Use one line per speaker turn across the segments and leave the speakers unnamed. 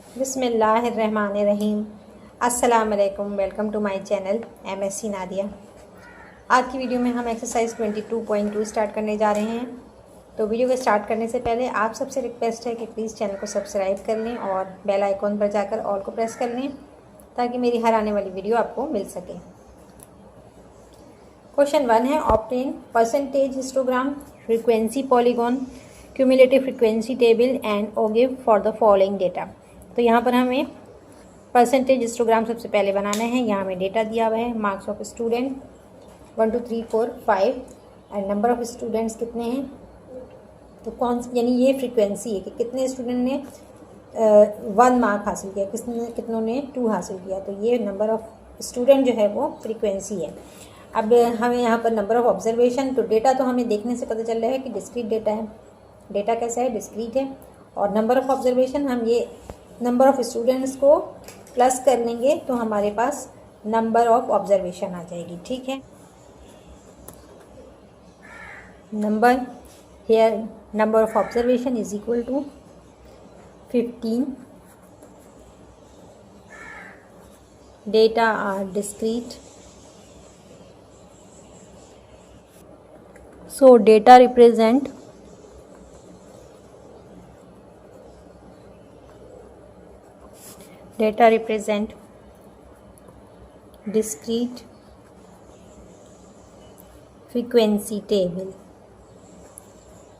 बिस्मिल्लाहिर्रहमानिर्रहीम। अस्सलाम वालेकुम। Welcome to my channel MSc Nadia. आज की वीडियो में हम एक्सरसाइज 22.2 स्टार्ट करने जा रहे हैं। तो वीडियो को स्टार्ट करने से पहले आप सबसे रिक्वेस्ट है कि प्लीज़ चैनल को सब्सक्राइब कर लें और बेल आइकॉन पर जाकर ऑल को प्रेस कर लें ताकि मेरी हर आने वाली वीडियो आपको मिल सके। क्वेश्चन 1 है, obtain percentage histogram, frequency polygon, cumulative frequency table and ogive for the following data. तो यहाँ पर हमें परसेंटेज हिस्टोग्राम सबसे पहले बनाना है। यहाँ हमें डेटा दिया हुआ है, marks of student 1 2 3 4 5 and number of students कितने हैं। तो कौन यानी ये फ्रीक्वेंसी है कि कितने स्टूडेंट ने 1 मार्क हासिल किया, कितनों ने 2 हासिल किया। तो ये नंबर ऑफ स्टूडेंट जो है वो फ्रीक्वेंसी है। अब हमें यहाँ पर नंबर ऑफ ऑब्जर्वेशन, तो डेटा तो हमें देखने से पता चल रहा है कि डिस्क्रीट डेटा है। डेटा कैसा है, डिस्क्रीट है। और नंबर ऑफ ऑब्जर्वेशन हम ये नंबर ऑफ स्टूडेंट्स को प्लस कर लेंगे तो हमारे पास नंबर ऑफ ऑब्जर्वेशन आ जाएगी। ठीक है, number here number of observation is equal to 15। Data are discrete, so data represent discrete frequency table।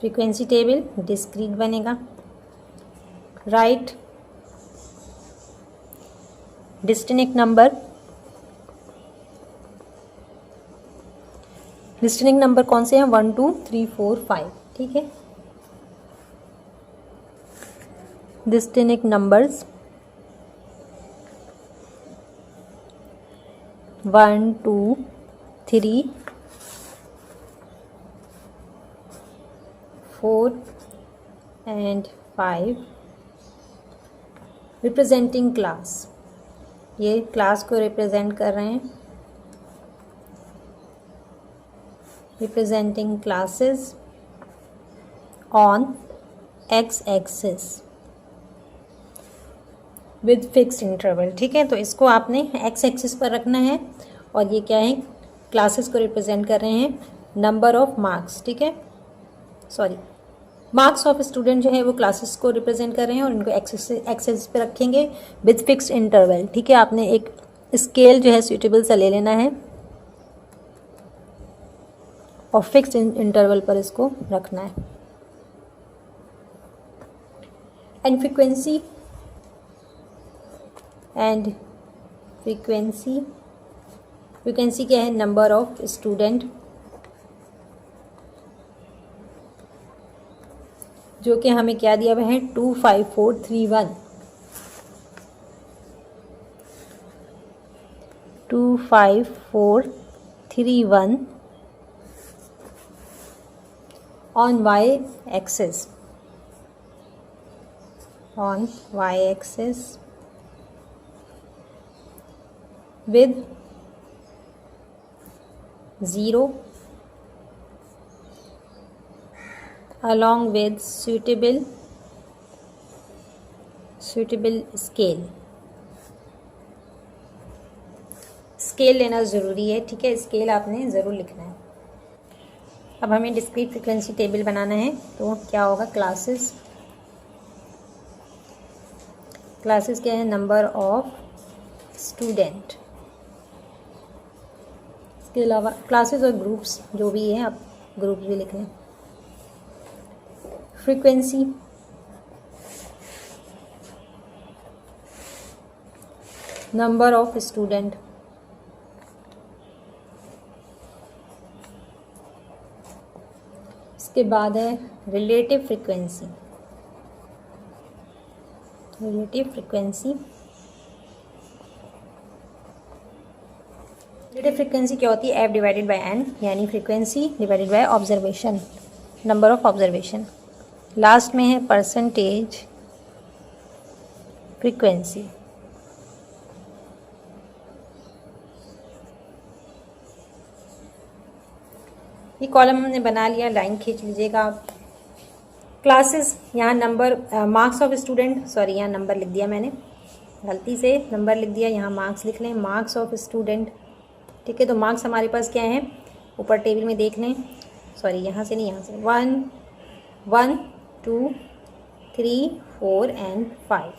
frequency table discrete बनेगा। write distinct number, distinct number कौन से हैं, 1 2 3 4 5। ठीक है, distinct numbers 1 2 3 4 and 5। Representing class, ये क्लास को represent कर रहे हैं। representing classes on x-axis with fixed interval। ठीक है, तो इसको आपने x-axis पर रखना है और ये क्या है, क्लासेस को रिप्रेजेंट कर रहे हैं नंबर ऑफ मार्क्स। ठीक है, सॉरी, मार्क्स ऑफ स्टूडेंट जो है वो क्लासेस को रिप्रेजेंट कर रहे हैं और इनको एक्सेस पे रखेंगे विद फिक्स्ड इंटरवल। ठीक है, आपने एक स्केल जो है सूटेबल सा ले लेना है और फिक्स इंटरवल पर इसको रखना है। एंड फ्रीक्वेंसी क्या है, नंबर ऑफ स्टूडेंट, जो कि हमें क्या दिया हुआ है, 2 5 4 3 1। 2 5 4 3 1 on y-axis with 0 along with suitable scale लेना ज़रूरी है। ठीक है, स्केल आपने ज़रूर लिखना है। अब हमें डिस्क्रीट फ्रीक्वेंसी टेबल बनाना है, तो क्या होगा, क्लासेस क्या है, नंबर ऑफ स्टूडेंट। इसके अलावा क्लासेस और ग्रुप्स जो भी है, आप ग्रुप्स भी लिख लें। फ्रीक्वेंसी नंबर ऑफ स्टूडेंट, इसके बाद है रिलेटिव फ्रीक्वेंसी। रिलेटिव फ्रीक्वेंसी क्या होती है, F डिवाइडेड बाय N, यानी frequency divided by observation, number of observation. Last में है परसेंटेज फ्रीक्वेंसी। ये कॉलम हमने बना लिया, लाइन खींच लीजिएगा आप। क्लासेस, यहाँ number, marks of student, sorry यहाँ नंबर लिख दिया मैंने, गलती से नंबर लिख दिया, यहाँ मार्क्स लिख लें, मार्क्स ऑफ स्टूडेंट। ठीक है, तो मार्क्स हमारे पास क्या हैं, ऊपर टेबल में देख लें, सॉरी यहाँ से नहीं, यहाँ से 1 1 2 3 4 एंड 5।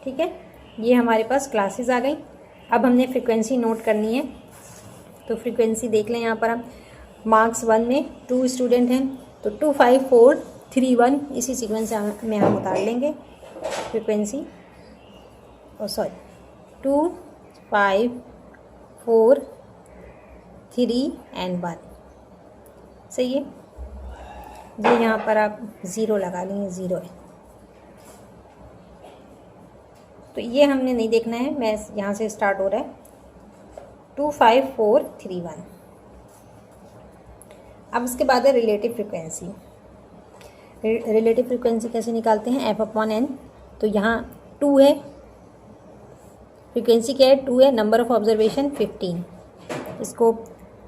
ठीक है, ये हमारे पास क्लासेस आ गई। अब हमने फ्रीक्वेंसी नोट करनी है, तो फ्रीक्वेंसी देख लें। यहाँ पर हम मार्क्स 1 में 2 स्टूडेंट हैं, तो 2 5 4 3 1 इसी सीक्वेंस में हम उतार लेंगे फ्रीक्वेंसी, सॉरी 2 5 4 3 एंड 1। सही है, ये यहाँ पर आप 0 लगा लेंगे, 0 है। तो ये हमने नहीं देखना है, मैं यहाँ से स्टार्ट हो रहा है 2 5 4 3 1। अब इसके बाद है रिलेटिव फ्रीक्वेंसी। रिलेटिव फ्रीक्वेंसी कैसे निकालते हैं, f/n। तो यहाँ 2 है, फ्रीक्वेंसी क्या है, 2 है, नंबर ऑफ ऑब्जर्वेशन 15, इसको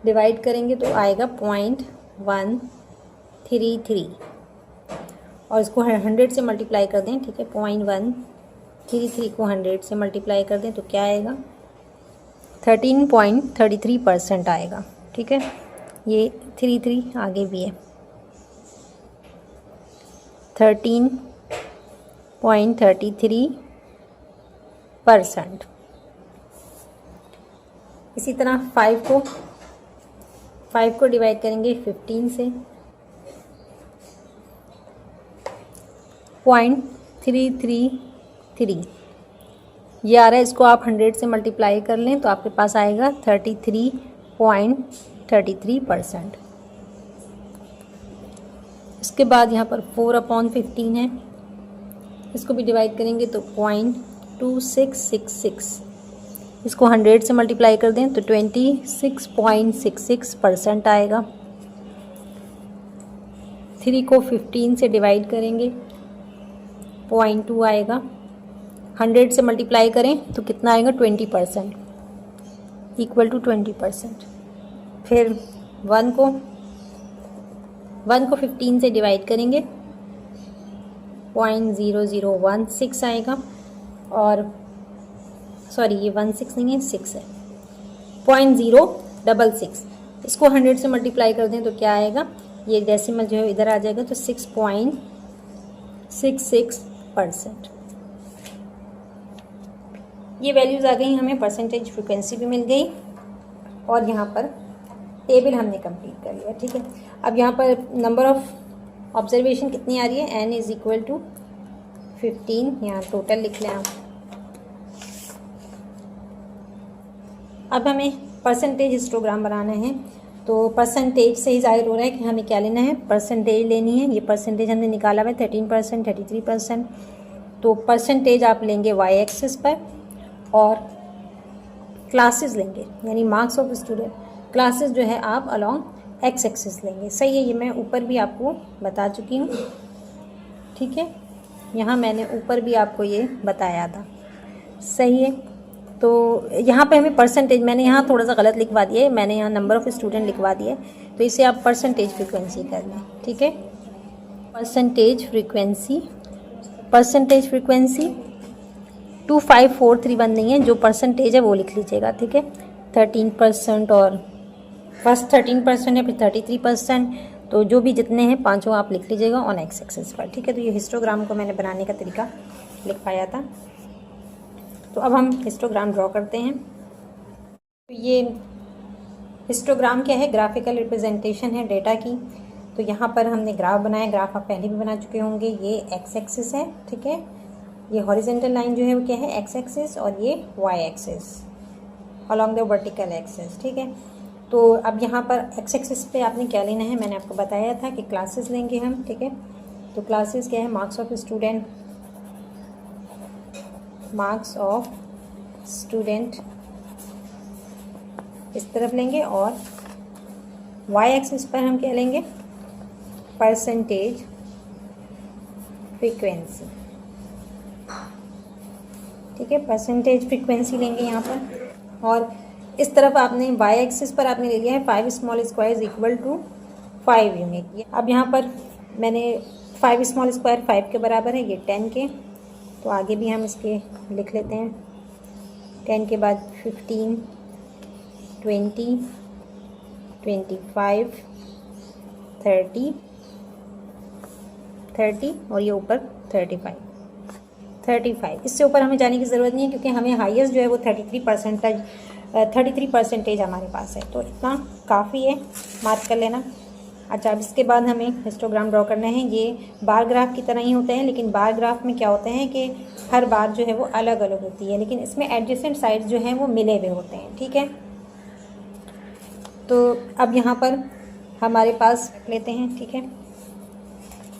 डिवाइड करेंगे तो आएगा 0.133 और इसको 100 से मल्टीप्लाई कर दें। ठीक है, 0.133 को 100 से मल्टीप्लाई कर दें तो क्या आएगा, 13.33% आएगा। ठीक है, ये 33 आगे भी है, 13.33%। इसी तरह 5 को डिवाइड करेंगे 15 से, 0.333 ये आ रहा है, इसको आप 100 से मल्टीप्लाई कर लें तो आपके पास आएगा 33.33%। इसके बाद यहाँ पर 4/15 है, इसको भी डिवाइड करेंगे तो 0.2666, इसको 100 से मल्टीप्लाई कर दें तो 26.66% आएगा। 3 को 15 से डिवाइड करेंगे 0.2 आएगा, 100 से मल्टीप्लाई करें तो कितना आएगा, 20%, इक्वल टू 20%। फिर 1 को 15 से डिवाइड करेंगे 0.0016 आएगा, और सॉरी ये 16 नहीं है, 6 है, 0.066, इसको 100 से मल्टीप्लाई कर दें तो क्या आएगा, ये डेसिमल जो है इधर आ जाएगा तो 6.66%। ये वैल्यूज़ आ गई, हमें परसेंटेज फ्रीक्वेंसी भी मिल गई और यहाँ पर टेबल हमने कंप्लीट कर लिया। ठीक है, अब यहाँ पर नंबर ऑफ ऑब्जर्वेशन कितनी आ रही है, n = 15, यहाँ टोटल लिख लें आप। अब हमें परसेंटेज हिस्टोग्राम बनाना है, तो परसेंटेज से ही जाहिर हो रहा है कि हमें क्या लेना है, परसेंटेज लेनी है। ये परसेंटेज हमने निकाला हुआ है 13%, 33%। तो परसेंटेज आप लेंगे y एक्सिस पर और क्लासेस लेंगे, यानी मार्क्स ऑफ स्टूडेंट, क्लासेस जो है आप अलोंग x एक्सिस लेंगे। सही है, ये मैं ऊपर भी आपको बता चुकी हूँ। ठीक है, यहाँ मैंने ऊपर भी आपको ये बताया था। सही है, तो यहाँ पे हमें परसेंटेज, मैंने यहाँ थोड़ा सा गलत लिखवा दिया है, मैंने यहाँ नंबर ऑफ़ स्टूडेंट लिखवा दिया है, तो इसे आप परसेंटेज फ्रीक्वेंसी कर लें। ठीक है, परसेंटेज फ्रीक्वेंसी 25431 नहीं है, जो परसेंटेज है वो लिख लीजिएगा। ठीक है, 13% और फर्स्ट 13% है, फिर 33%, तो जो भी जितने हैं पांचों आप लिख लीजिएगा ऑन एक्स एक्सिस पर। ठीक है, तो ये हिस्टोग्राम को मैंने बनाने का तरीका लिखवाया था। तो अब हम हिस्टोग्राम ड्रॉ करते हैं। तो ये हिस्टोग्राम क्या है, ग्राफिकल रिप्रेजेंटेशन है डेटा की। तो यहाँ पर हमने ग्राफ बनाया, ग्राफ आप पहले भी बना चुके होंगे। ये एक्स एक्सिस है, ठीक है, ये हॉरिजेंटल लाइन जो है वो क्या है, एक्स एक्सिस, और ये Y axis along the vertical axis. ठीक है, तो अब यहाँ पर एक्स एक्सिस पे आपने क्या लेना है, मैंने आपको बताया था कि क्लासेस लेंगे हम। ठीक है, तो क्लासेस क्या है, marks of student, marks of student इस तरफ लेंगे, और वाई एक्सिस पर हम क्या लेंगे, परसेंटेज फ्रीक्वेंसी। ठीक है, परसेंटेज फ्रीक्वेंसी लेंगे यहाँ पर, और इस तरफ आपने वाई एक्सिस पर आपने ले लिया है 5 small squares equal to 5 unit. अब यहाँ पर मैंने 5 स्मॉल स्क्वायर 5 के बराबर है, ये 10 के। तो आगे भी हम इसके लिख लेते हैं। 10 के बाद 15, 20, 25, 30 और ये ऊपर 35। इससे ऊपर हमें जाने की ज़रूरत नहीं है, क्योंकि हमें हाईएस्ट जो है वो 33% हमारे पास है, तो इतना काफ़ी है, मार्क कर लेना। अच्छा, अब इसके बाद हमें हिस्टोग्राम ड्रॉ करना है। ये बार ग्राफ की तरह ही होते हैं, लेकिन बार ग्राफ में क्या होते हैं कि हर बार जो है वो अलग अलग होती है, लेकिन इसमें एडजेसेंट साइड्स जो हैं वो मिले हुए होते हैं। ठीक है, तो अब यहाँ पर हमारे पास लेते हैं। ठीक है,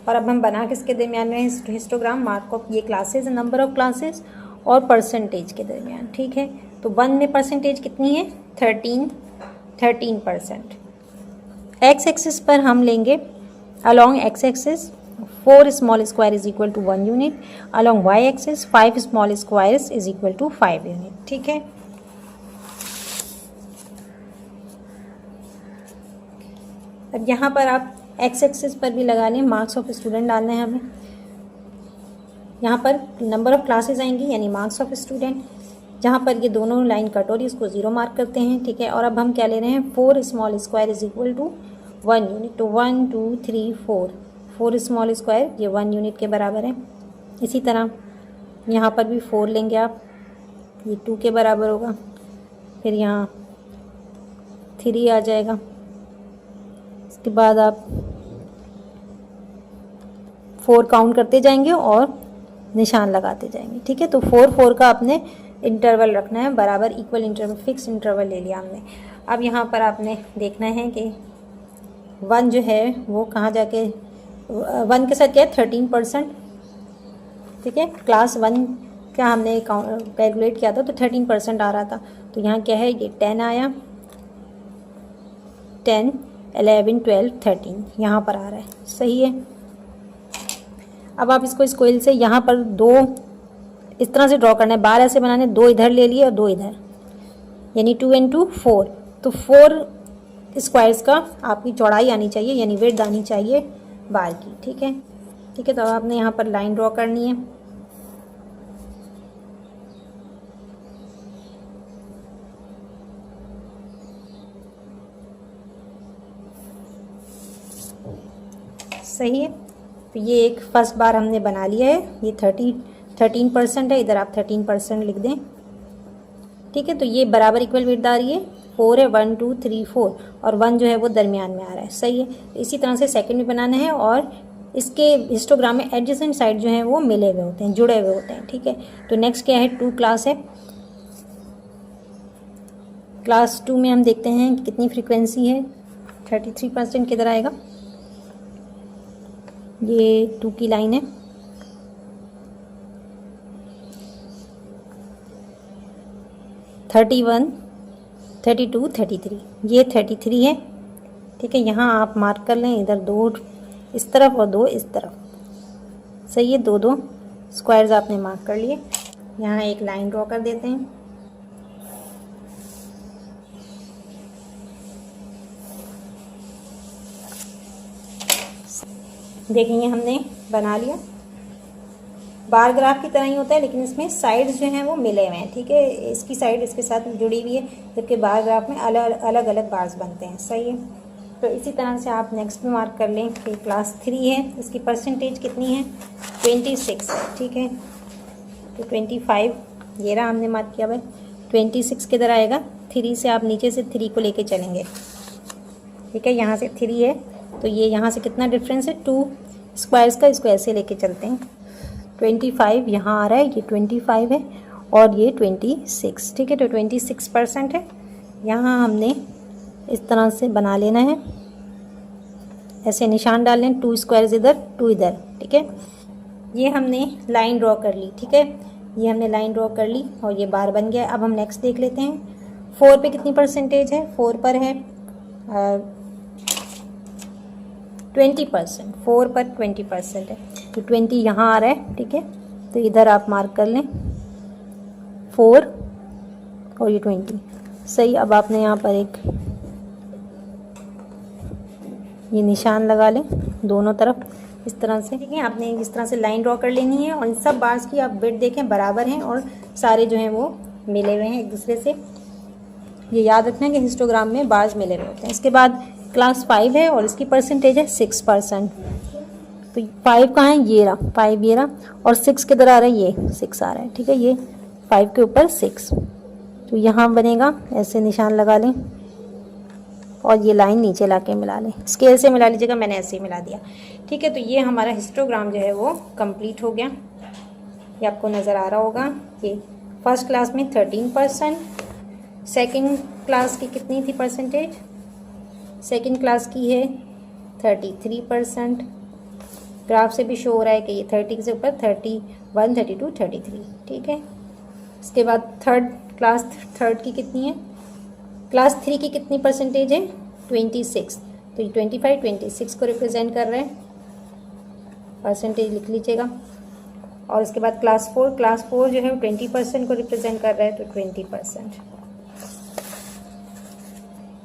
और अब हम बना किसके दरमियान में हिस्टोग्राम, मार्क ऑफ ये क्लासेस, नंबर ऑफ क्लासेस और परसेंटेज के दरमियान। ठीक है, तो 1 में परसेंटेज कितनी है? 13%। एक्स एक्सिस पर हम लेंगे along X axis 4 small square is equal to 1 unit, along Y axis 5 small squares is equal to 5 unit. ठीक है, अब यहाँ पर आप एक्स एक्सिस पर भी लगा लें, मार्क्स ऑफ स्टूडेंट डालना है हमें। यहाँ पर नंबर ऑफ क्लासेस आएंगी, यानी मार्क्स ऑफ स्टूडेंट। जहाँ पर ये दोनों लाइन कट हो रही है इसको 0 मार्क करते हैं। ठीक है, और अब हम क्या ले रहे हैं? 4 small square is equal to 1 unit. तो 1 2 3 4 स्मॉल स्क्वायर ये 1 यूनिट के बराबर है। इसी तरह यहाँ पर भी 4 लेंगे आप, ये 2 के बराबर होगा। फिर यहाँ 3 आ जाएगा। इसके बाद आप 4 काउंट करते जाएंगे और निशान लगाते जाएंगे। ठीक है, तो 4 का आपने इंटरवल रखना है, बराबर इक्वल इंटरवल, फिक्स इंटरवल ले लिया हमने। अब यहाँ पर आपने देखना है कि 1 जो है वो कहाँ जाके 1 के साथ क्या है? 13%। ठीक है, क्लास 1 का हमने कैलकुलेट किया था तो 13% आ रहा था। तो यहाँ क्या है? ये 10 आया, 10 11 12 13 यहाँ पर आ रहा है। सही है, अब आप इसको स्क्वेल से यहाँ पर 2 इस तरह से ड्रॉ करना है, बार ऐसे बनाने, 2 इधर ले लिए और 2 इधर, यानी 2 and 2 4। तो 4 स्क्वायर्स का आपकी चौड़ाई आनी चाहिए, यानी विड्थ आनी चाहिए बार की। ठीक है, ठीक है, तो आपने यहाँ पर लाइन ड्रॉ करनी है। सही है, तो ये एक फर्स्ट बार हमने बना लिया है। ये 13% है, इधर आप 13% लिख दें। ठीक है, तो ये बराबर इक्वल विड्थ आ रही है, 4 है, 1 2 3 4 और 1 जो है वो दरमियान में आ रहा है। सही है, इसी तरह से सेकंड भी बनाना है और इसके हिस्टोग्राम में एडजेसेंट साइड जो है वो मिले हुए होते हैं, जुड़े हुए होते हैं। ठीक है, तो नेक्स्ट क्या है? 2 क्लास है। क्लास 2 में हम देखते हैं कितनी फ्रीक्वेंसी है। 33% किधर आएगा? ये 2 की लाइन है। थर्टी 32 33 ये 33 है। ठीक है, यहाँ आप मार्क कर लें, इधर 2 इस तरफ और 2 इस तरफ। सही है, 2 स्क्वायर्स आपने मार्क कर लिए। यहाँ एक लाइन ड्रॉ कर देते हैं। देखेंगे हमने बना लिया। बार ग्राफ की तरह ही होता है, लेकिन इसमें साइड्स जो हैं वो मिले हुए हैं। ठीक है, इसकी साइड इसके साथ जुड़ी हुई है, जबकि बार ग्राफ में अलग अलग बार्स बनते हैं। सही है, तो इसी तरह से आप नेक्स्ट में मार्क कर लें कि क्लास 3 है, इसकी परसेंटेज कितनी है? 26 है। ठीक है, तो 25 ये रहा, हमने मार्क किया भाई। 26 किधर आएगा? 3 से आप नीचे से 3 को लेके चलेंगे। ठीक है, यहाँ से 3 है, तो ये यहाँ से कितना डिफरेंस है? 2 स्क्वायर्स का स्क्वायर से लेके चलते हैं। 25 यहाँ आ रहा है, ये 25 है और ये 26। ठीक है, तो 26% है। यहाँ हमने इस तरह से बना लेना है, ऐसे निशान डाल लें, 2 स्क्वायर्स इधर 2 इधर। ठीक है, ये हमने लाइन ड्रॉ कर ली। ठीक है, ये हमने लाइन ड्रॉ कर ली और ये बार बन गया। अब हम नेक्स्ट देख लेते हैं। 4 पे कितनी परसेंटेज है? 4 पर है 20%। 4 पर 20% है, तो 20 यहाँ आ रहा है। ठीक है, तो इधर आप मार्क कर लें 4 और ये 20। सही, अब आपने यहाँ पर एक ये निशान लगा लें दोनों तरफ। इस तरह से, ठीक है। आपने इस तरह से लाइन ड्रॉ कर लेनी है और इन सब बार्स की आप विड्थ देखें बराबर हैं और सारे जो हैं वो मिले हुए हैं एक दूसरे से। ये याद रखना कि हिस्टोग्राम में बार्स मिले हुए होते हैं। इसके बाद क्लास 5 है और इसकी परसेंटेज है 6%। तो 5 कहाँ है, ये रहा 5, ये रहा, और 6 किधर आ रहा है, ये 6 आ रहा है, ठीक है। ये 5 के ऊपर 6, तो यहाँ बनेगा, ऐसे निशान लगा लें और ये लाइन नीचे ला के मिला लें। स्केल से मिला लीजिएगा, मैंने ऐसे ही मिला दिया, ठीक है। तो ये हमारा हिस्टोग्राम जो है वो कंप्लीट हो गया। ये आपको नज़र आ रहा होगा। ये फर्स्ट क्लास में 13%, सेकंड क्लास की कितनी थी परसेंटेज, सेकंड क्लास की है 33%। ग्राफ से भी शो हो रहा है कि ये 30 से ऊपर 31, 32, 33, ठीक है। इसके बाद थर्ड की कितनी है, क्लास 3 की कितनी परसेंटेज है, 26। तो ये 25, 26 को रिप्रेजेंट कर रहा है, परसेंटेज लिख लीजिएगा। और इसके बाद क्लास 4 जो है 20% को रिप्रेजेंट कर रहा है, तो 20%।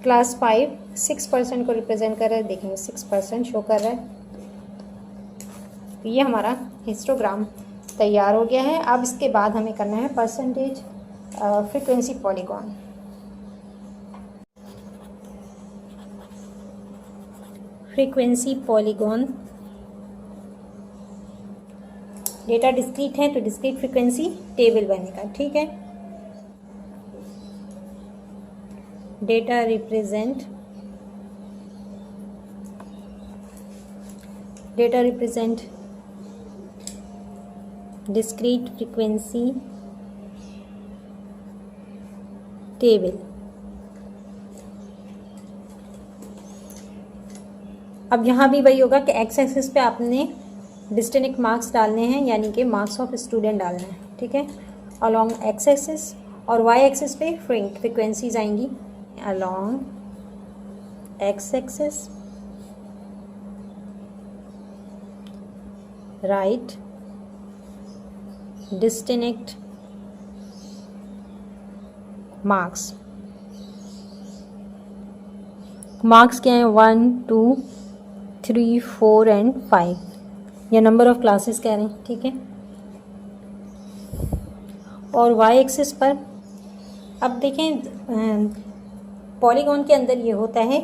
क्लास 5 6% को रिप्रेजेंट कर रहा है, देखेंगे 6% शो कर रहा है। तो ये हमारा हिस्टोग्राम तैयार हो गया है। अब इसके बाद हमें करना है percentage frequency polygon. Frequency polygon, data discrete है तो डिस्क्रीट फ्रीक्वेंसी टेबल बनेगा, ठीक है। Data represent discrete frequency table. अब यहाँ भी वही होगा कि एक्स एक्सिस पे आपने डिस्टिंक्ट मार्क्स डालने हैं, यानी कि मार्क्स ऑफ स्टूडेंट डालना है, ठीक है, अलोंग एक्स एक्सिस। और वाई एक्सिस पे फ्रीक्वेंसीज आएंगी along x axis, right distinct marks. Marks क्या है, 1, 2, 3, 4 एंड 5, या नंबर ऑफ क्लासेस कह रहे हैं, ठीक है। और वाई एक्सिस पर अब देखें, पॉलीगॉन के अंदर ये होता है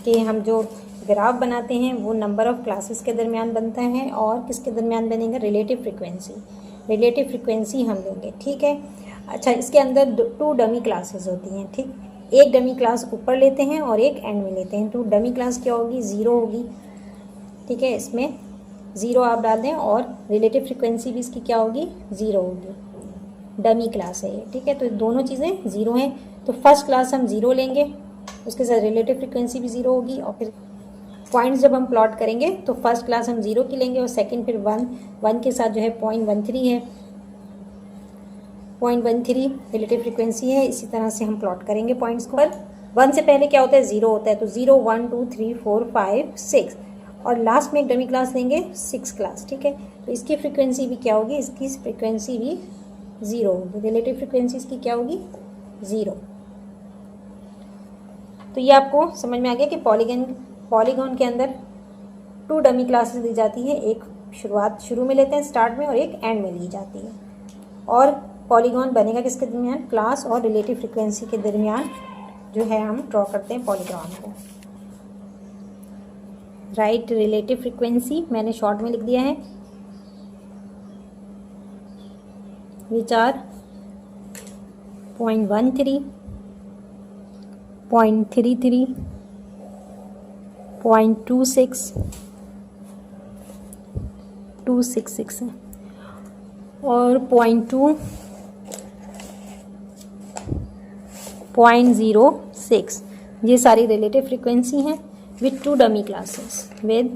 कि हम जो ग्राफ बनाते हैं वो नंबर ऑफ क्लासेस के दरमियान बनता है, और किसके दरमियान बनेगा, रिलेटिव फ्रीक्वेंसी हम लेंगे, ठीक है। अच्छा, इसके अंदर 2 डमी क्लासेस होती हैं, ठीक। एक डमी क्लास ऊपर लेते हैं और एक एंड में लेते हैं। तो डमी क्लास क्या होगी, 0 होगी, ठीक है। इसमें 0 आप डाल दें और रिलेटिव फ्रीक्वेंसी भी इसकी क्या होगी, 0 होगी। डमी क्लास है ये, ठीक है। तो दोनों चीज़ें 0 हैं, तो फर्स्ट क्लास हम 0 लेंगे, उसके साथ रिलेटिव फ्रीक्वेंसी भी 0 होगी। और फिर पॉइंट्स जब हम प्लॉट करेंगे तो फर्स्ट क्लास हम 0 की लेंगे और सेकंड फिर 1 के साथ जो है 0.13 है, 0.13 रिलेटिव फ्रीक्वेंसी है। इसी तरह से हम प्लॉट करेंगे पॉइंट्स को। 1 से पहले क्या होता है, 0 होता है, तो 0, 1, 2, 3, 4, 5, 6, और लास्ट में एक डमी क्लास लेंगे 6 क्लास, ठीक है। तो इसकी फ्रीक्वेंसी भी क्या होगी, इसकी फ्रीक्वेंसी भी 0 होगी, रिलेटिव फ्रीक्वेंसी इसकी क्या होगी, 0। तो ये आपको समझ में आ गया कि पॉलीगॉन के अंदर 2 डमी क्लासेस दी जाती है, एक शुरू में लेते हैं स्टार्ट में, और एक एंड में ली जाती है। और पॉलीगॉन बनेगा किसके दरमियान, क्लास और रिलेटिव फ्रीक्वेंसी के दरमियान जो है हम ड्रॉ करते हैं पॉलीगॉन को। राइट रिलेटिव फ्रीक्वेंसी मैंने शॉर्ट में लिख दिया है, विच आर 0.13, 0.33, 0.26, 266 है, और 0.2, 0.06, ये सारी रिलेटिव फ्रीक्वेंसी हैं with 2 dummy classes, with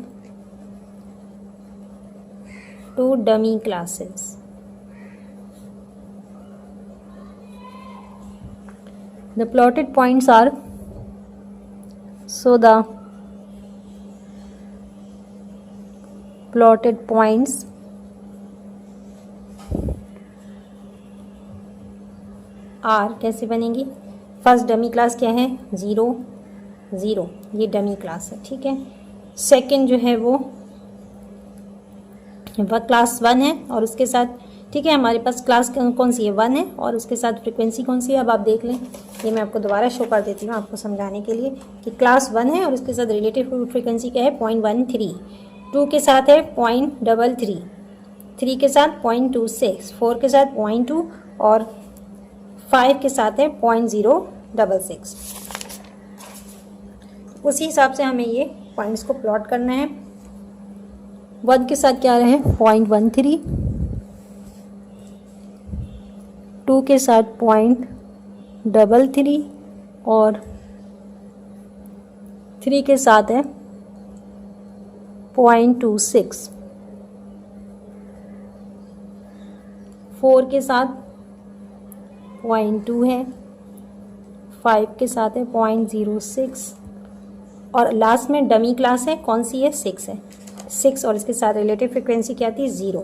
2 dummy classes. The plotted points are, so the plotted points are कैसे बनेंगी, फर्स्ट डमी क्लास क्या है, 0, 0, ये डमी क्लास है, ठीक है। सेकंड जो है वो क्लास 1 है और उसके साथ, ठीक है, हमारे पास क्लास कौन सी है, 1 है और उसके साथ फ्रीक्वेंसी कौन सी है। अब आप देख लें, ये मैं आपको दोबारा शो कर देती हूँ आपको समझाने के लिए कि क्लास 1 है और उसके साथ रिलेटिव फ्रीक्वेंसी क्या है 0.13, 2 के साथ है 0.33, 3 के साथ 0.26, 4 के साथ 0.2 और 5 के साथ है 0.066। उसी हिसाब से हमें ये पॉइंट्स को प्लॉट करना है। 1 के साथ क्या रहे 0.13, 2 के साथ 0.33 और 3 के साथ है 0.26, 4 के साथ 0.2 है, 5 के साथ है 0.06 और लास्ट में डमी क्लास है कौन सी है 6 है, 6 और इसके साथ रिलेटिव फ्रीक्वेंसी क्या आती है 0।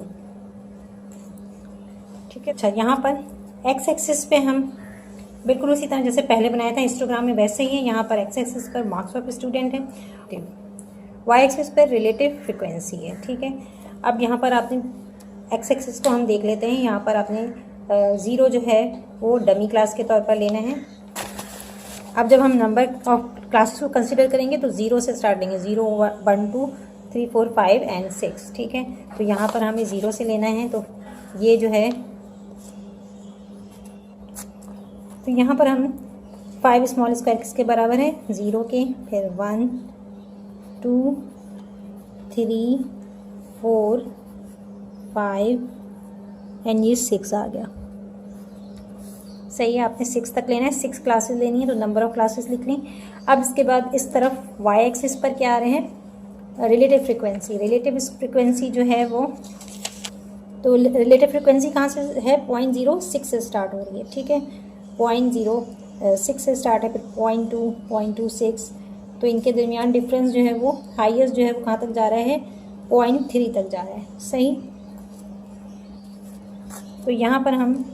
ठीक है, अच्छा यहाँ पर एक्स एक्सिस पे हम बिल्कुल उसी तरह जैसे पहले बनाया था हिस्टोग्राम में वैसे ही है। यहाँ पर एक्स एक्सिस पर मार्क्स ऑफ स्टूडेंट है, वाई एक्सिस पर रिलेटिव फ्रीक्वेंसी है। ठीक है, अब यहाँ पर आपने एक्स एक्सिस को हम देख लेते हैं। यहाँ पर आपने 0 जो है वो डमी क्लास के तौर पर लेना है। अब जब हम नंबर ऑफ क्लासेस को कंसिडर करेंगे तो 0 से स्टार्ट लेंगे, 0 1 2 3 4 5 एंड 6। ठीक है, तो यहाँ पर हमें 0 से लेना है। तो ये जो है, तो यहाँ पर हम 5 स्मॉल स्क्वायर किसके बराबर है 0 के, फिर 1 2 3 4 5 एंड ये 6 आ गया। सही है, आपने 6 तक लेना है, 6 क्लासेस लेनी है तो नंबर ऑफ क्लासेस लिख ली। अब इसके बाद इस तरफ वाई एक्सिस पर क्या आ रहे हैं रिलेटिव फ्रीक्वेंसी। रिलेटिव फ्रीक्वेंसी जो है वो, तो रिलेटिव फ्रीक्वेंसी कहाँ से है 0.06 से स्टार्ट हो रही है। ठीक है, 0.06 से स्टार्ट है, फिर 0.2 0.26, तो इनके दरमियान डिफरेंस जो है वो हाईएस्ट जो है वो कहाँ तक जा रहा है 0.3 तक जा रहा है। सही, तो यहाँ पर हम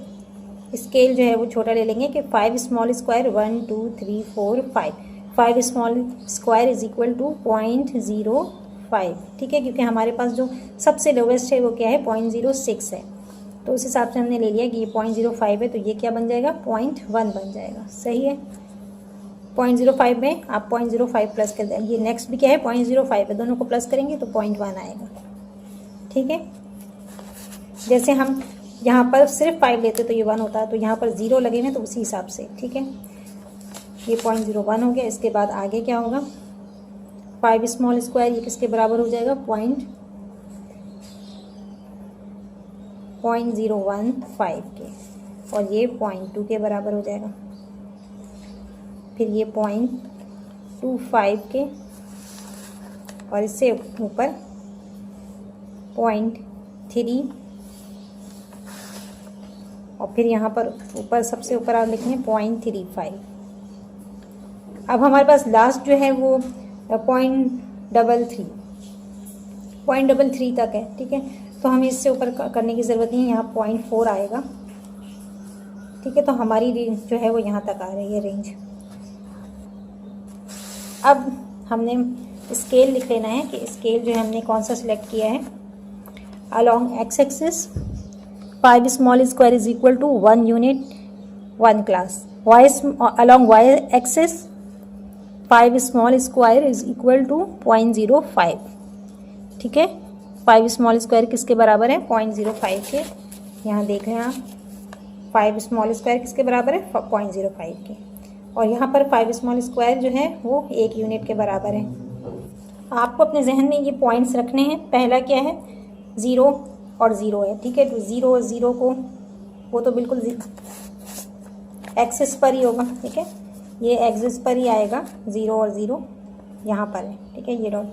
स्केल जो है वो छोटा ले लेंगे कि 5 small square 1 2 3 4 5, 5 small square is equal to 0.05। ठीक है, क्योंकि हमारे पास जो सबसे लोवेस्ट है वो क्या है 0.06 है, तो उस हिसाब से हमने ले लिया कि ये 0.05 है, तो ये क्या बन जाएगा 0.1 बन जाएगा। सही है, 0.05 में आप 0.05 प्लस कर देंगे, ये नेक्स्ट भी क्या है 0.05 है, दोनों को प्लस करेंगे तो 0.1 आएगा। ठीक है, जैसे हम यहाँ पर सिर्फ 5 लेते तो ये 1 होता है, तो यहाँ पर 0 लगे हुए तो उसी हिसाब से। ठीक है, ये 0.01 हो गया। इसके बाद आगे क्या होगा 5 स्मॉल स्क्वायर, ये किसके बराबर हो जाएगा 0.015 के, और ये 0.2 के बराबर हो जाएगा। फिर ये 0.25 के और इससे ऊपर 0.3 और फिर यहाँ पर ऊपर सबसे ऊपर आप लिखेंगे 0.35। अब हमारे पास लास्ट जो है वो 0.33 तक है। ठीक है, तो हमें इससे ऊपर करने की ज़रूरत नहीं है, यहाँ 0.4 आएगा। ठीक है, तो हमारी रेंज जो है वो यहाँ तक आ रही है रेंज। अब हमने स्केल लिख लेना है कि स्केल जो है हमने कौन सा सिलेक्ट किया है। Along X axis 5 small square is equal to 1 unit 1 class. Along Y axis 5 small square is equal to 0.05। ठीक है, 5 स्मॉल स्क्वायर किसके बराबर है 0.05 के। यहाँ देख रहे हैं आप 5 स्मॉल स्क्वायर किसके बराबर है 0.05 के, और यहाँ पर 5 स्मॉल स्क्वायर जो है वो 1 यूनिट के बराबर है। आपको अपने जहन में ये पॉइंट्स रखने हैं। पहला क्या है 0 और 0 है। ठीक है, तो 0 और 0 को वो तो बिल्कुल एक्सिस पर ही होगा। ठीक है, ये एक्सिस पर ही आएगा, 0 और 0 यहाँ पर है। ठीक है, ये डॉट,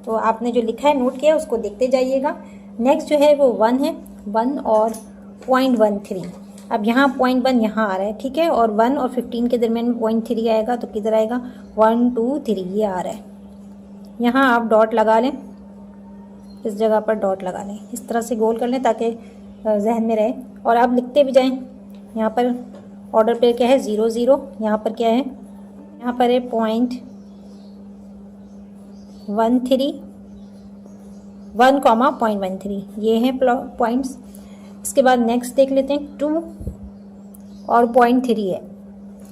तो आपने जो लिखा है नोट किया उसको देखते जाइएगा। नेक्स्ट जो है वो 1 है, 1 और 0.13। अब यहाँ 0.1 यहाँ आ रहा है। ठीक है, और 1 और 15 के दरमियान में 0.3 आएगा, तो किधर आएगा 1 2 3 ये आ रहा है। यहाँ आप डॉट लगा लें, इस जगह पर डॉट लगा लें, इस तरह से गोल कर लें ताकि जहन में रहे, और आप लिखते भी जाएं। यहाँ पर ऑर्डर पे क्या है 0 0, यहाँ पर क्या है, यहाँ पर है 0.13, 1,13 ये हैं पॉइंट्स। इसके बाद नेक्स्ट देख लेते हैं 2 और 0.3 है,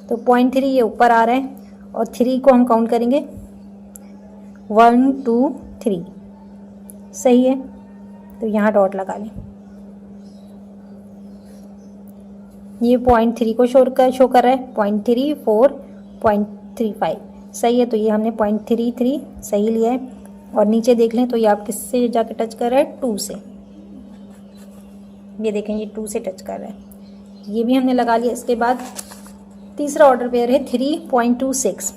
तो 0.3 ये ऊपर आ रहा है और 3 को हम काउंट करेंगे 1 2 3, सही है। तो यहाँ डॉट लगा लें। ये 0.3 को शो कर रहा है, 0.3 4 0.35 सही है। तो ये हमने 0.33 सही लिया है। और नीचे देख लें तो ये आप किससे जाके टच कर रहा है, 2 से। ये देखें ये 2 से टच कर रहा है, ये भी हमने लगा लिया। इसके बाद तीसरा ऑर्डर पेयर है 3.26,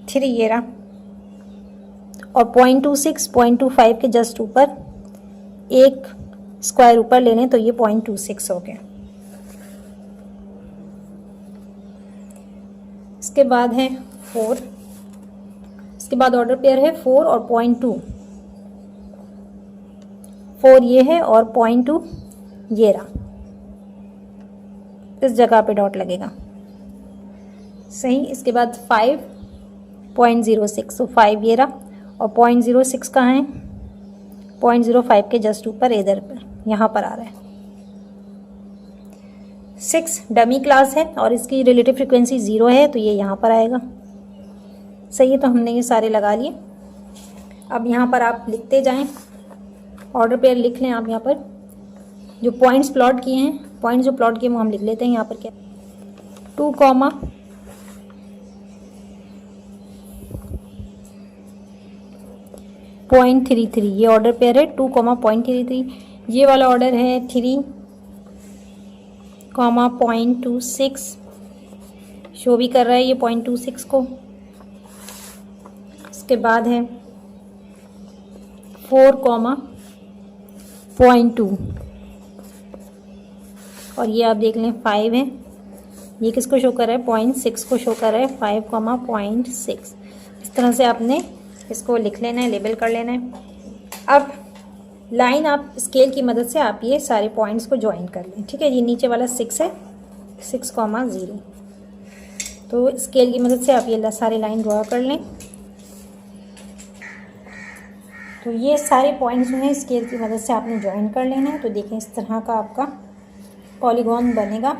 3 ये रहा, और 0.26 0.25 के जस्ट ऊपर एक स्क्वायर ऊपर ले लें तो ये 0.26 हो गया। इसके बाद है 4, इसके बाद ऑर्डर पेयर है 4 और 0.2, 4 ये है और 0.2 ये रहा, इस जगह पे डॉट लगेगा, सही। इसके बाद 5.06, तो 5 ये रहा और 0.06 कहाँ है, 0.05 के जस्ट ऊपर इधर पर यहाँ पर आ रहा है। 6 डमी क्लास है और इसकी रिलेटिव फ्रीक्वेंसी 0 है, तो ये यहाँ पर आएगा, सही है। तो हमने ये सारे लगा लिए। अब यहाँ पर आप लिखते जाएं, ऑर्डर पेयर लिख लें आप। यहाँ पर जो पॉइंट्स प्लॉट किए हैं, पॉइंट्स जो प्लॉट किए वो हम लिख लेते हैं। यहाँ पर क्या 2, 0.33 ये ऑर्डर पेयर है 2, 0.33। ये वाला ऑर्डर है 3, 0.26 शो भी कर रहा है ये 0.26 को। इसके बाद है 4, 0.2 और ये आप देख लें 5 है, ये किसको शो कर रहा है, 0.6 को शो कर रहा है, 5, 0.6। इस तरह से आपने इसको लिख लेना है, लेबल कर लेना है। अब लाइन आप स्केल की मदद से आप ये सारे पॉइंट्स को ज्वाइन कर लें, ठीक है। ये नीचे वाला 6 है, 6,0, तो स्केल की मदद से आप ये सारे लाइन ड्रॉ कर लें। तो ये सारे पॉइंट्स जो हैं स्केल की मदद से आपने ज्वाइन कर लेना है। तो देखें इस तरह का आपका पॉलीगॉन बनेगा।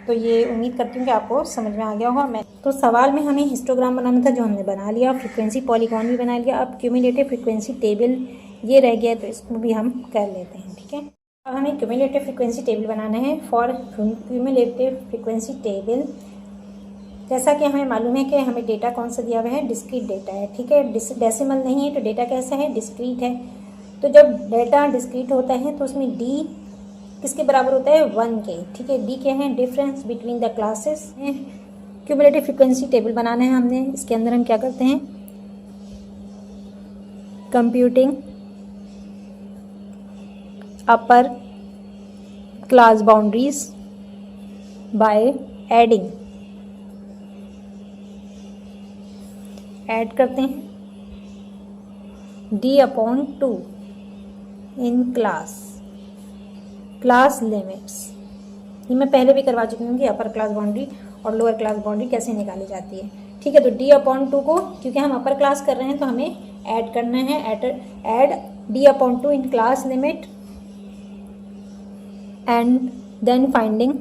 तो ये उम्मीद करती हूँ कि आपको समझ में आ गया होगा। मैं तो सवाल में हमें हिस्टोग्राम बनाना था जो हमने बना लिया, फ्रीक्वेंसी पॉलीगॉन भी बना लिया। अब क्यूमुलेटिव फ्रीक्वेंसी टेबल ये रह गया, तो इसको भी हम कर लेते हैं, ठीक है। अब हमें क्यूमुलेटिव फ्रीक्वेंसी टेबल बनाना है। फॉर क्यूमुलेटिव फ्रीक्वेंसी टेबल, जैसा कि हमें मालूम है कि हमें डेटा कौन सा दिया हुआ है, डिस्क्रीट डेटा है, ठीक है। डेसिमल नहीं है, तो डेटा कैसा है, डिस्क्रीट है। तो जब डेटा डिस्क्रीट होता है तो उसमें डी किसके बराबर होता है, 1 के, ठीक है। डी क्या है, difference between the classes. Cumulative frequency table बनाना है हमने। इसके अंदर हम क्या करते हैं, computing upper class boundaries by adding, add करते हैं D/2 इन क्लास लिमिट्स। ये मैं पहले भी करवा चुकी हूँ कि अपर क्लास बाउंड्री और लोअर क्लास बाउंड्री कैसे निकाली जाती है, ठीक है। तो D/2 को, क्योंकि हम अपर क्लास कर रहे हैं तो हमें ऐड करना है, add D/2 in class limit and then finding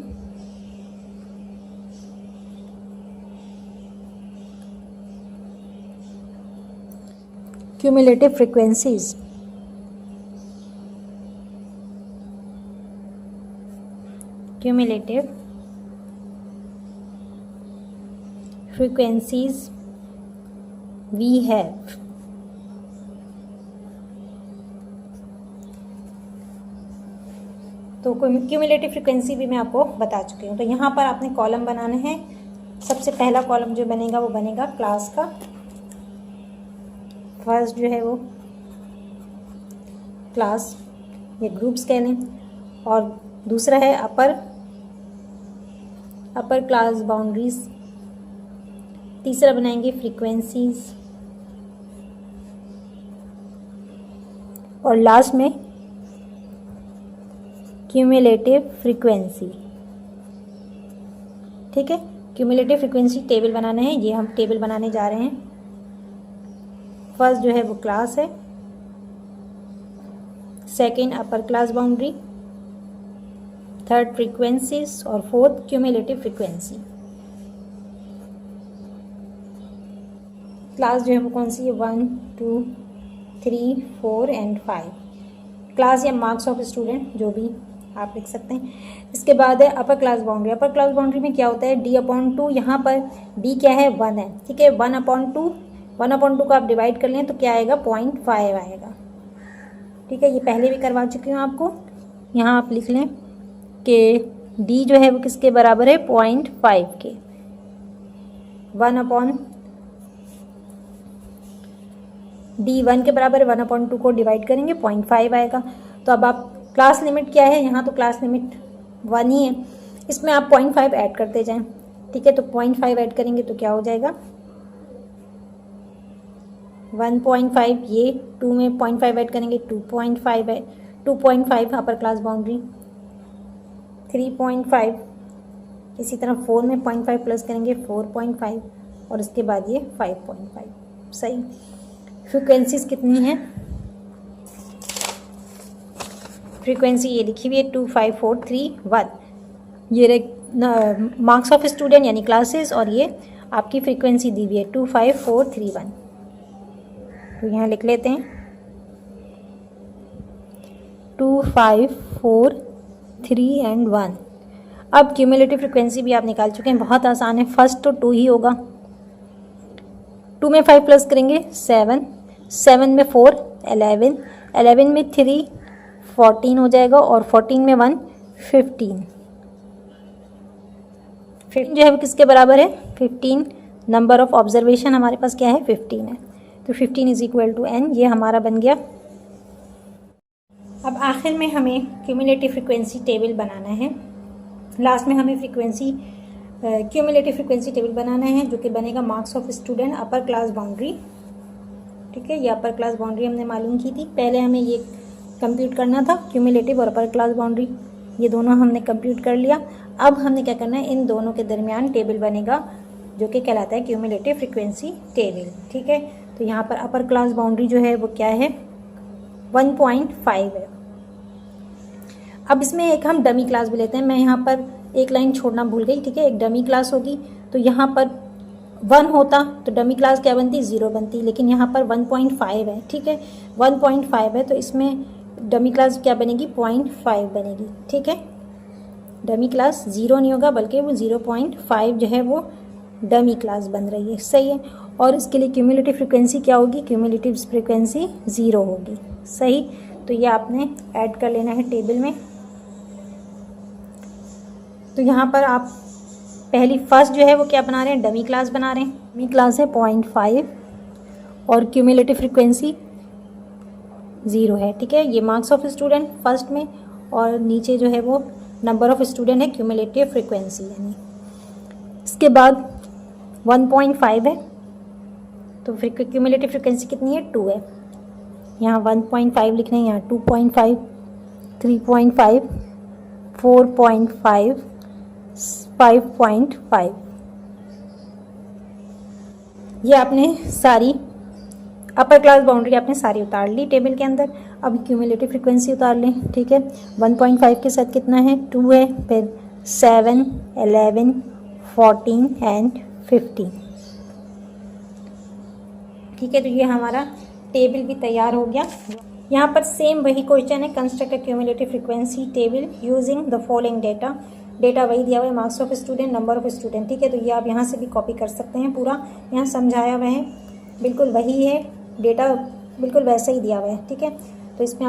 cumulative frequencies. Cumulative frequencies we have. तो क्यूमुलेटिव फ्रीक्वेंसी भी मैं आपको बता चुकी हूँ। तो यहाँ पर आपने कॉलम बनाना है। सबसे पहला कॉलम जो बनेगा वो बनेगा क्लास का। फर्स्ट जो है वो क्लास, ये ग्रुप्स कह लें, और दूसरा है अपर क्लास बाउंड्रीज, तीसरा बनाएंगे फ्रीक्वेंसीज, और लास्ट में क्यूमुलेटिव फ्रीक्वेंसी, ठीक है। क्यूमुलेटिव फ्रीक्वेंसी टेबल बनाना है, ये हम टेबल बनाने जा रहे हैं। फर्स्ट जो है वो क्लास है, second upper class boundary, third frequencies और फोर्थ क्यूमुलेटिव फ्रीक्वेंसी। क्लास जो है वो कौन सी है? 1, 2, 3, 4 एंड 5। क्लास या मार्क्स ऑफ स्टूडेंट जो भी आप लिख सकते हैं। इसके बाद है upper class boundary. Upper class boundary में क्या होता है? D/2। यहाँ पर D क्या है? 1 है, ठीक है। 1/2 को आप डिवाइड कर लें तो क्या आएगा? 0.5 आएगा, ठीक है। ये पहले भी करवा चुकी हूँ आपको। यहाँ आप लिख लें कि D जो है वो किसके बराबर है? 0.5 के। 1 के बराबर है, 1/2 को डिवाइड करेंगे 0.5 आएगा। तो अब आप क्लास लिमिट क्या है? यहाँ तो क्लास लिमिट 1 ही है, इसमें आप 0.5 ऐड करते जाएं, ठीक है। तो 0.5 ऐड करेंगे तो क्या हो जाएगा? 1.5, ये 2 में 0.5 ऐड करेंगे 2.5 है, 2.5 अपर क्लास बाउंड्री, 3.5, इसी तरह 4 में 0.5 प्लस करेंगे 4.5 और इसके बाद ये 5.5। सही। फ्रीक्वेंसीज कितनी है? फ्रीक्वेंसी ये लिखी हुई है 2, 5, 4, 3, 1। ये मार्क्स ऑफ स्टूडेंट यानी क्लासेस, और ये आपकी फ्रीक्वेंसी दी हुई है 2, 5, 4, 3, 1। तो यहाँ लिख लेते हैं 2, 5, 4, 3 एंड 1। अब क्यूमुलेटिव फ्रीक्वेंसी भी आप निकाल चुके हैं, बहुत आसान है। फर्स्ट तो 2 ही होगा, 2 में 5 प्लस करेंगे 7, 7 में 4 11, 11 में 3 14 हो जाएगा और 14 में 1 15। फिर जो है वो किसके बराबर है? 15। नंबर ऑफ ऑब्जर्वेशन हमारे पास क्या है? 15 है। तो 15 = n, ये हमारा बन गया। अब आखिर में हमें क्यूमुलेटिव फ्रीक्वेंसी टेबल बनाना है। लास्ट में हमें क्यूमुलेटिव फ्रीक्वेंसी टेबल बनाना है, जो कि बनेगा marks of student upper class boundary, ठीक है। ये अपर क्लास बाउंड्री हमने मालूम की थी। पहले हमें ये कंप्यूट करना था, क्यूमुलेटिव और अपर क्लास बाउंड्री, ये दोनों हमने कंप्यूट कर लिया। अब हमने क्या करना है? इन दोनों के दरमियान टेबल बनेगा, जो कि कहलाता है क्यूमुलेटिव फ्रीक्वेंसी टेबल, ठीक है। तो यहाँ पर अपर क्लास बाउंड्री जो है वो क्या है? 1.5 है। अब इसमें एक हम डमी क्लास भी लेते हैं। मैं यहाँ पर एक लाइन छोड़ना भूल गई, ठीक है। एक डमी क्लास होगी, तो यहाँ पर 1 होता तो डमी क्लास क्या बनती? 0 बनती, लेकिन यहाँ पर 1.5 है, ठीक है। 1.5 है तो इसमें डमी क्लास क्या बनेगी? 0.5 बनेगी, ठीक है। डमी क्लास 0 नहीं होगा, बल्कि वो 0.5 जो है वो डमी क्लास बन रही है, सही है। और इसके लिए क्यूमुलेटिव फ्रीक्वेंसी क्या होगी? क्यूमुलेटिव फ्रीक्वेंसी 0 होगी, सही। तो ये आपने ऐड कर लेना है टेबल में। तो यहाँ पर आप फर्स्ट जो है वो क्या बना रहे हैं? डमी क्लास बना रहे हैं। डमी क्लास है 0.5 और क्यूमुलेटिव फ्रीक्वेंसी 0 है, ठीक है। ये मार्क्स ऑफ स्टूडेंट फर्स्ट में, और नीचे जो है वो नंबर ऑफ स्टूडेंट है, क्यूमुलेटिव फ्रीक्वेंसी यानी। इसके बाद 1.5 है, तो फिर क्यूमुलेटिव फ्रीक्वेंसी कितनी है? 2 है। यहाँ 1.5 लिख रहे हैं, यहाँ 2.5, 3.5, 4.5, 5.5। ये आपने सारी अपर क्लास बाउंड्री आपने सारी उतार ली टेबल के अंदर। अब क्यूमुलेटिव फ्रीक्वेंसी उतार लें, ठीक है। 1.5 के साथ कितना है? 2 है, फिर 7, 11, 14 एंड 15, ठीक है। तो ये हमारा टेबल भी तैयार हो गया। यहाँ पर सेम वही क्वेश्चन है, construct a cumulative frequency table using the following data. Data वही दिया हुआ है, marks of student, number of student, ठीक है। तो ये आप यहाँ से भी कॉपी कर सकते हैं, पूरा यहाँ समझाया हुआ है, बिल्कुल वही है, डेटा बिल्कुल वैसा ही दिया हुआ है, ठीक है। तो इसमें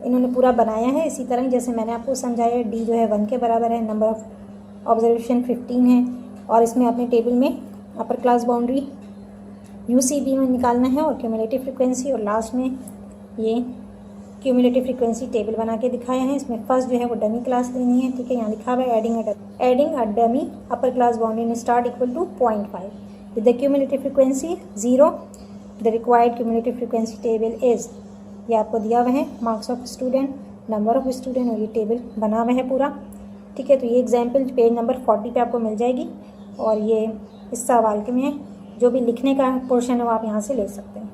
इन्होंने पूरा बनाया है इसी तरह जैसे मैंने आपको समझाया। डी जो है 1 के बराबर है, नंबर ऑफ ऑब्जर्वेशन 15 है, और इसमें अपने टेबल में अपर क्लास बाउंड्री UCB में निकालना है और क्यूमुलेटिव फ्रीक्वेंसी, और लास्ट में ये क्यूमुलेटिव फ्रीक्वेंसी टेबल बना के दिखाया है। इसमें फर्स्ट जो है वो डमी क्लास लेनी है, ठीक है। यहाँ लिखा हुआ है adding a dummy upper class boundary in start = 0.5 with the cumulative frequency 0। The required cumulative frequency table is, ये आपको दिया हुआ है, marks of student, number of student, और ये टेबल बना हुआ है पूरा, ठीक है। तो ये एग्जाम्पल पेज नंबर 40 पे आपको मिल जाएगी, और ये इस सवाल के में जो भी लिखने का पोर्शन है वो आप यहाँ से ले सकते हैं।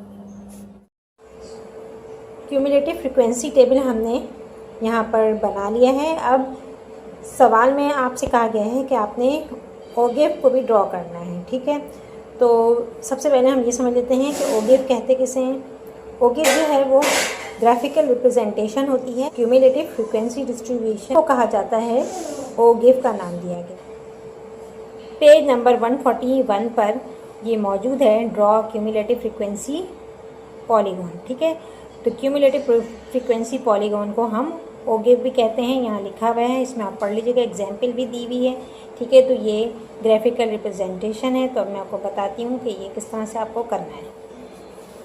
क्यूमुलेटिव फ्रीक्वेंसी टेबल हमने यहाँ पर बना लिया है। अब सवाल में आपसे कहा गया है कि आपने ओगेव को भी ड्रॉ करना है, ठीक है। तो सबसे पहले हम ये समझ लेते हैं कि ओगेव कहते किसे हैं। ओगेव जो है वो ग्राफिकल रिप्रेजेंटेशन होती है। क्यूमुलेटिव फ्रीक्वेंसी डिस्ट्रीब्यूशन को कहा जाता है, ओगेव का नाम दिया गया। पेज नंबर 141 पर ये मौजूद है, ड्रॉ क्यूमुलेटिव फ्रीक्वेंसी पॉलीगॉन, ठीक है। तो क्यूमुलेटिव फ्रीक्वेंसी पॉलीगॉन को हम ओगेव भी कहते हैं, यहाँ लिखा हुआ है, इसमें आप पढ़ लीजिएगा, एग्जाम्पल भी दी हुई है, ठीक है। तो ये ग्राफिकल रिप्रेजेंटेशन है। तो अब मैं आपको बताती हूँ कि ये किस तरह से आपको करना है।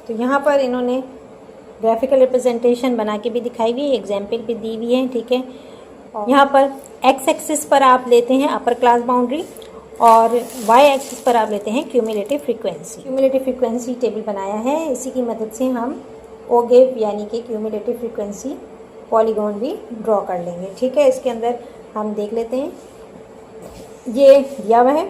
तो यहाँ पर इन्होंने ग्राफिकल रिप्रेजेंटेशन बना के भी दिखाई हुई है, एग्जाम्पल भी दी हुई है, ठीक है। यहाँ पर एक्स एक्सिस पर आप लेते हैं अपर क्लास बाउंड्री और वाई एक्सिस पर आप लेते हैं cumulative frequency. Cumulative frequency table बनाया है, इसी की मदद से हम ओगेव यानी कि क्यूमुलेटिव फ्रीक्वेंसी पॉलीगॉन भी ड्रॉ कर लेंगे, ठीक है। इसके अंदर हम देख लेते हैं, ये दिया हुआ है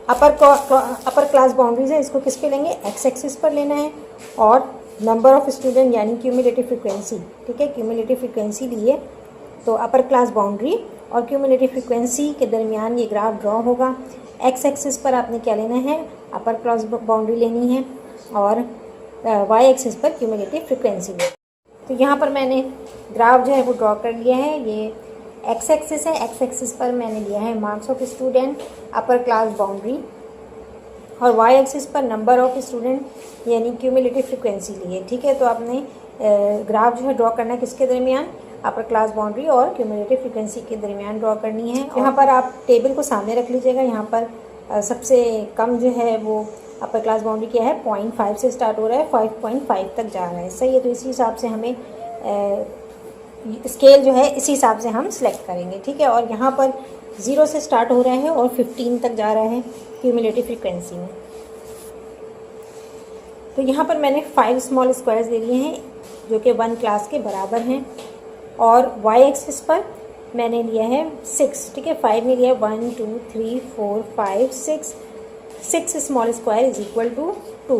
अपर क्लास बाउंड्रीज है, इसको किस पे लेंगे, एक्स एक्सिस पर लेना है। और नंबर ऑफ स्टूडेंट यानी क्यूमुलेटिव फ्रीक्वेंसी, ठीक है। क्यूमुलेटिव फ्रीक्वेंसी लिए तो अपर क्लास बाउंड्री और क्यूमुलेटिव फ्रीक्वेंसी के दरमियान ये ग्राफ ड्रॉ होगा। एक्स एक्सिस पर आपने क्या लेना है, अपर क्लास बाउंड्री लेनी है और वाई एक्सिस पर क्यूमुलेटिव फ्रीक्वेंसी। तो यहाँ पर मैंने ग्राफ जो है वो ड्रॉ कर लिया है। ये एक्स एक्सिस है, एक्स एक्सिस पर मैंने लिया है marks of student, upper class boundary, और वाई एक्सिस पर नंबर ऑफ स्टूडेंट यानी क्यूमुलेटिव फ्रीक्वेंसी ली है, ठीक है। तो आपने ग्राफ जो है ड्रॉ करना है किसके दरमियान, अपर क्लास बाउंड्री और क्यूमुलेटिव फ्रीक्वेंसी के दरमियान ड्रॉ करनी है। यहाँ पर आप टेबल को सामने रख लीजिएगा। यहाँ पर सबसे कम जो है वो अपर क्लास बाउंड्री क्या है, 0.5 से स्टार्ट हो रहा है, 5.5 तक जा रहा है, सही है। तो इसी हिसाब से हमें स्केल जो है इसी हिसाब से हम सिलेक्ट करेंगे, ठीक है। और यहाँ पर 0 से स्टार्ट हो रहा है और 15 तक जा रहा है क्यूमुलेटिव फ्रीक्वेंसी में। तो यहाँ पर मैंने 5 स्मॉल स्क्वायर्स ले लिए हैं जो कि 1 क्लास के बराबर हैं। और वाई एक्सिस पर मैंने लिया है 6, ठीक है। 5 में लिया 1 2 3 4 5 6 small square is equal to 2।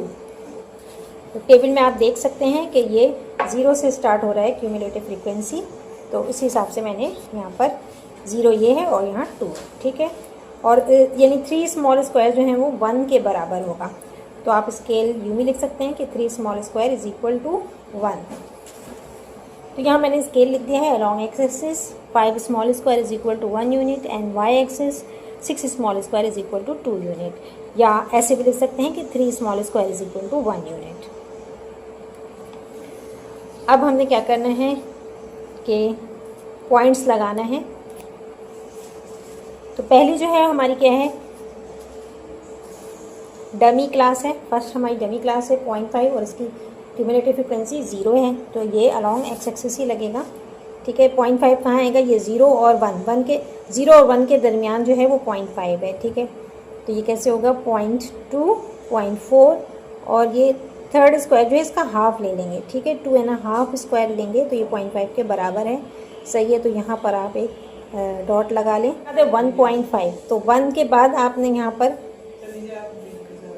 तो टेबल में आप देख सकते हैं कि ये 0 से स्टार्ट हो रहा है क्यूमुलेटिव फ्रीक्वेंसी, तो इस हिसाब से मैंने यहाँ पर 0 ये है और यहाँ 2, ठीक है। और यानी 3 स्मॉल स्क्वायर जो हैं वो 1 के बराबर होगा। तो आप स्केल यूँ भी लिख सकते हैं कि 3 small square is equal to 1। तो यहाँ मैंने स्केल लिख दिया है, along X axis 5 small square is equal to 1 unit and Y axis 6 small square is equal to 2 unit, या ऐसे भी लिख सकते हैं कि 3 small square is equal to 1 unit. अब हमने क्या करना है कि पॉइंट्स लगाना है। तो पहली जो है हमारी क्या है, डमी क्लास है। फर्स्ट हमारी डमी क्लास है 0.5 और इसकी क्यूमुलेटिव फ्रीक्वेंसी 0 है, तो ये अलॉन्ग एक्स एक्सिस ही लगेगा, ठीक है। 0.5 कहाँ आएगा, ये 0 और 1 के 0 और 1 के दरमियान जो है वो 0.5 है, ठीक है। तो ये कैसे होगा 0.2 0.4 और ये थर्ड स्क्वायर जो है इसका हाफ ले लेंगे, ठीक है। 2.5 स्क्वायर लेंगे तो ये 0.5 के बराबर है, सही है। तो यहाँ पर आप एक डॉट लगा लें। 1.5 तो 1 के बाद आपने यहाँ पर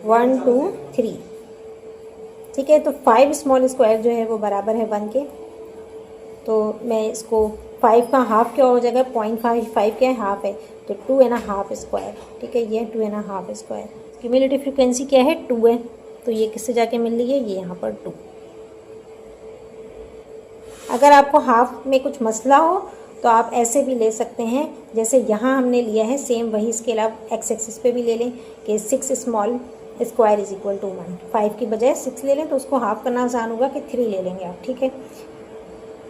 1 2 3, ठीक है। तो 5 स्मॉल स्क्वायर जो है वो बराबर है 1 के। तो मैं इसको 5 का हाफ क्या हो जाएगा, 0.5 क्या है, हाफ है, तो 2.5 स्क्वायर, ठीक है। ये 2.5 स्क्वायर। क्यूमुलेटिव फ्रीक्वेंसी क्या है, 2 है, तो ये किससे जाके मिल रही है, ये यहाँ पर 2। अगर आपको हाफ में कुछ मसला हो तो आप ऐसे भी ले सकते हैं, जैसे यहाँ हमने लिया है सेम वही स्केल आप एक्स एक्सिस पे भी ले लें कि 6 small square is equal to 1। 5 की बजाय 6 ले लें तो उसको हाफ करना आसान होगा कि 3 ले लेंगे आप, ठीक है।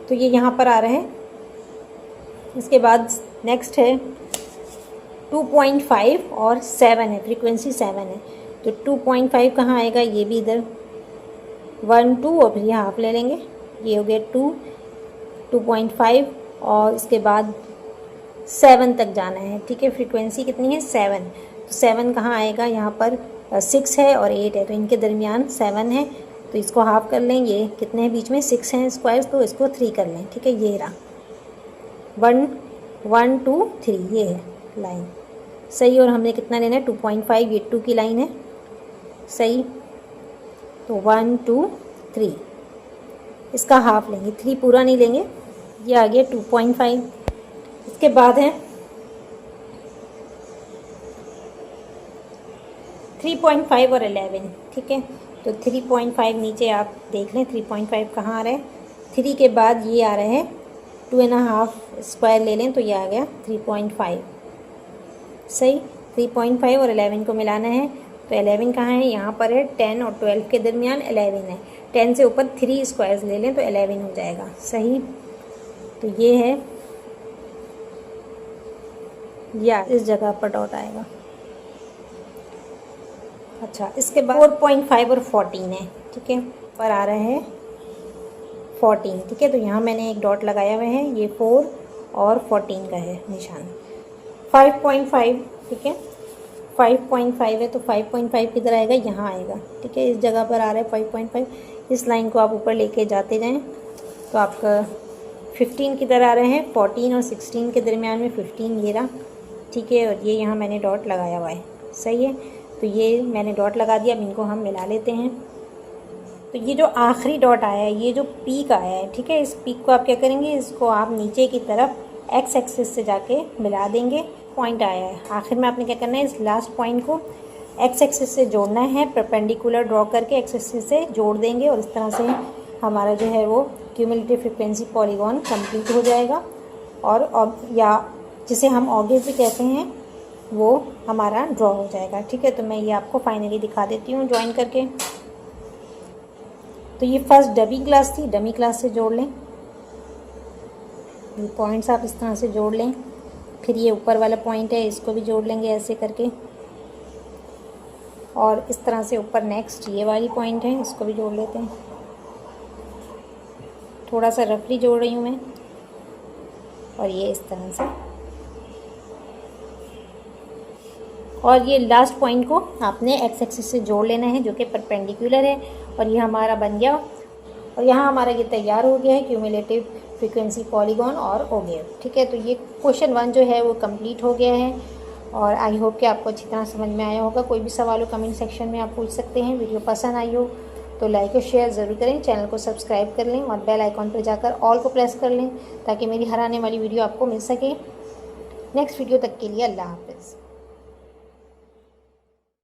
तो ये यहाँ पर आ रहा है। इसके बाद नेक्स्ट है 2.5 और 7 है, फ्रीक्वेंसी 7 है। तो 2.5 कहाँ आएगा, ये भी इधर 1 2 और फिर ये हाफ ले लेंगे, ये हो गया 2.5 और इसके बाद 7 तक जाना है, ठीक है। फ्रीक्वेंसी कितनी है 7, तो 7 कहाँ आएगा, यहाँ पर 6 है और 8 है, तो इनके दरमियान 7 है, तो इसको हाफ कर लें। ये कितने हैं बीच में 6 हैं स्क्वायर्स, तो इसको 3 कर लें, ठीक है। ये रहा 1 1 2 3, ये है लाइन, सही। और हमने कितना लेना है 2.5, ये 2 की लाइन है, सही। तो 1 2 3, इसका हाफ लेंगे, 3 पूरा नहीं लेंगे। ये आ गया 2.5। इसके बाद है 3.5 और 11, ठीक है। तो 3.5 नीचे आप देख लें 3.5 कहाँ आ रहा है। 3 के बाद ये आ रहा है 2.5 स्क्वायर ले लें तो ये आ गया 3.5, सही। 3.5 और 11 को मिलाना है। तो 11 कहाँ है, यहाँ पर है। 10 और 12 के दरमियान 11 है। 10 से ऊपर 3 स्क्वायर्स ले लें तो 11 हो जाएगा, सही। तो ये है, या इस जगह पर डॉट आएगा। अच्छा, इसके बाद 4.5 और 14 है, ठीक है। पर आ रहा है 14, ठीक है। तो यहाँ मैंने एक डॉट लगाया हुआ है, ये 4 और 14 का है निशान। 5.5, ठीक है। 5.5 है तो 5.5 किधर आएगा, यहाँ आएगा, ठीक है। इस जगह पर आ रहा है 5.5। इस लाइन को आप ऊपर लेके जाते जाएं तो आपका 15 किधर आ रहे हैं, 14 और 16 के दरमियान में 15 ये रहा, ठीक है। और ये यहाँ मैंने डॉट लगाया हुआ है, सही है। तो ये मैंने डॉट लगा दिया। अब इनको हम मिला लेते हैं। तो ये जो आखिरी डॉट आया है, ये जो पीक आया है, ठीक है, इस पीक को आप क्या करेंगे, इसको आप नीचे की तरफ एक्स एक्सिस से जाके मिला देंगे। पॉइंट आया है आखिर में, आपने क्या करना है, इस लास्ट पॉइंट को एक्स एक्सिस से जोड़ना है। परपेंडिकुलर ड्रॉ करके एक्स एक्सिस से जोड़ देंगे और इस तरह से हमारा जो है वो क्यूमुलेटिव फ्रीक्वेंसी पॉलीगॉन कंप्लीट हो जाएगा। और या जिसे हम ऑगिव भी कहते हैं, वो हमारा ड्रॉ हो जाएगा, ठीक है। तो मैं ये आपको फाइनली दिखा देती हूँ ज्वाइन करके। तो ये फर्स्ट डमी क्लास थी, डमी क्लास से जोड़ लें। ये पॉइंट्स आप इस तरह से जोड़ लें। फिर ये ऊपर वाला पॉइंट है, इसको भी जोड़ लेंगे ऐसे करके। और इस तरह से ऊपर नेक्स्ट ये वाली पॉइंट है, इसको भी जोड़ लेते हैं। थोड़ा सा रफली जोड़ रही हूँ मैं। और ये इस तरह से, और ये लास्ट पॉइंट को आपने एक्स एक्सिस से जोड़ लेना है जो कि परपेंडिकुलर है। और ये हमारा बन गया। और यहाँ हमारा ये तैयार हो गया है क्यूमुलेटिव फ्रीक्वेंसी पॉलीगॉन और ऑगिव, ठीक है। तो ये क्वेश्चन 1 जो है वो कंप्लीट हो गया है। और आई होप कि आपको अच्छी तरह समझ में आया होगा। कोई भी सवाल हो कमेंट सेक्शन में आप पूछ सकते हैं। वीडियो पसंद आई हो तो लाइक और शेयर ज़रूर करें। चैनल को सब्सक्राइब कर लें और बेल आइकॉन पर जाकर ऑल को प्रेस कर लें ताकि मेरी हर आने वाली वीडियो आपको मिल सके। नेक्स्ट वीडियो तक के लिए अल्लाह हाफ़िज़।